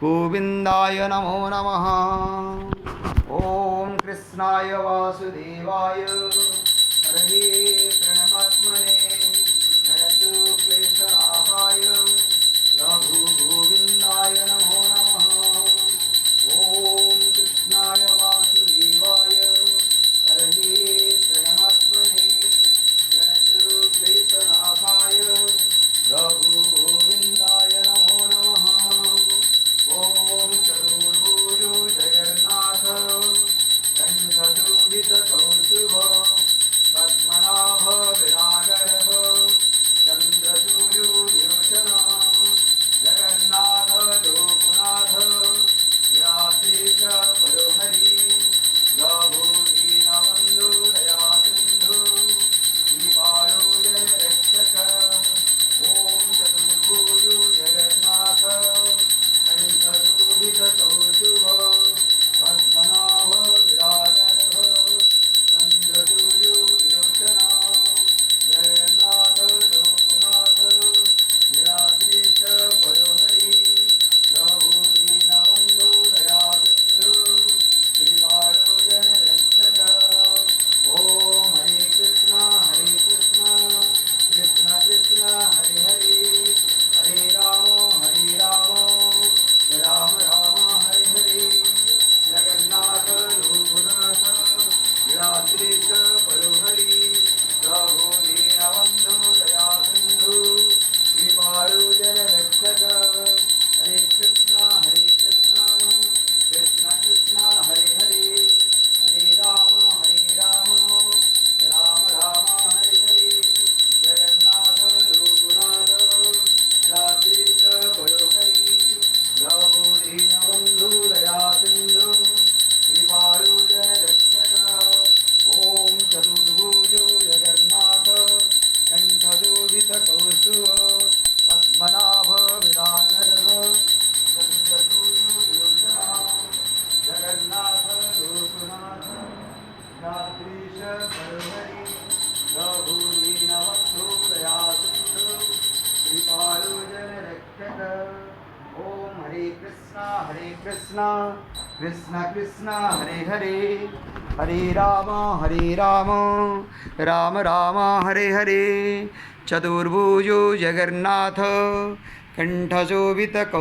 गोविंदाय नमो नमः। ओम कृष्णाय वासुदेवाय हरे प्रणमात्मने प्रणतु क्लेशनाशाय रघु गोविंदाय नमो नमः। ओम कृष्णाय वासुदेवाय हरे प्रणमात्मने प्रणतु क्लेशनाशाय रघु गोविंदाय नमो नमः। ओम चतुर्भुजो जगन्नाथ कंठशोभितकौस्तुभ पद्मनाभ विरागर्भ चंद्रसूर्यो विरोचन जगन्नाथ लोकनाथ यात्रीश परोहरि प्रभु दीनबंधु दयासिंधु कृपालो जनरक्षक। ओम चतुर्भुजो जगन्नाथ कंठशोभितकौस्तुभ पद्मनाभ विरागर्भ चंद्रसूर्यो विलोचन जगन्नाथ लोकनाथ नीलाद्रीश परोहरि प्रभु दीनबंधु दयासिंधु कृपालो जनरक्षक। ओम हरे कृष्ण कृष्ण कृष्ण हरे हरे हरे राम राम राम हरे हरे। जगन्नाथ लोकनाथ नीलाद्रीश परोहरि प्रभु दीनबंधु दयासिंधु कृपालो जनरक्षक। हरे कृष्ण कृष्ण कृष्ण हरे हरे हरे राम राम हरे हरे। जगन्नाथ लोकनाथ नीलाद्रीश परोहरि प्रभु दीनबंधु दयासिंधु कृपालो जनरक्षक। ओम चतुर्भुजो जगन्नाथ कंठशोभितकौस्तुभ पद्मनाभ विरागर्भ चंद्रसूर्यो विलोचन जगन्नाथ लोकनाथ नीलाद्रीश परोहरि प्रभु दीनबंधु दयासिंधु कृपालो जनरक्षक। ओम हरे कृष्ण कृष्ण कृष्ण हरे हरे हरे राम राम राम हरे हरे। चतुर्भुजो जगन्नाथ कंठशोभितकौस्तुभ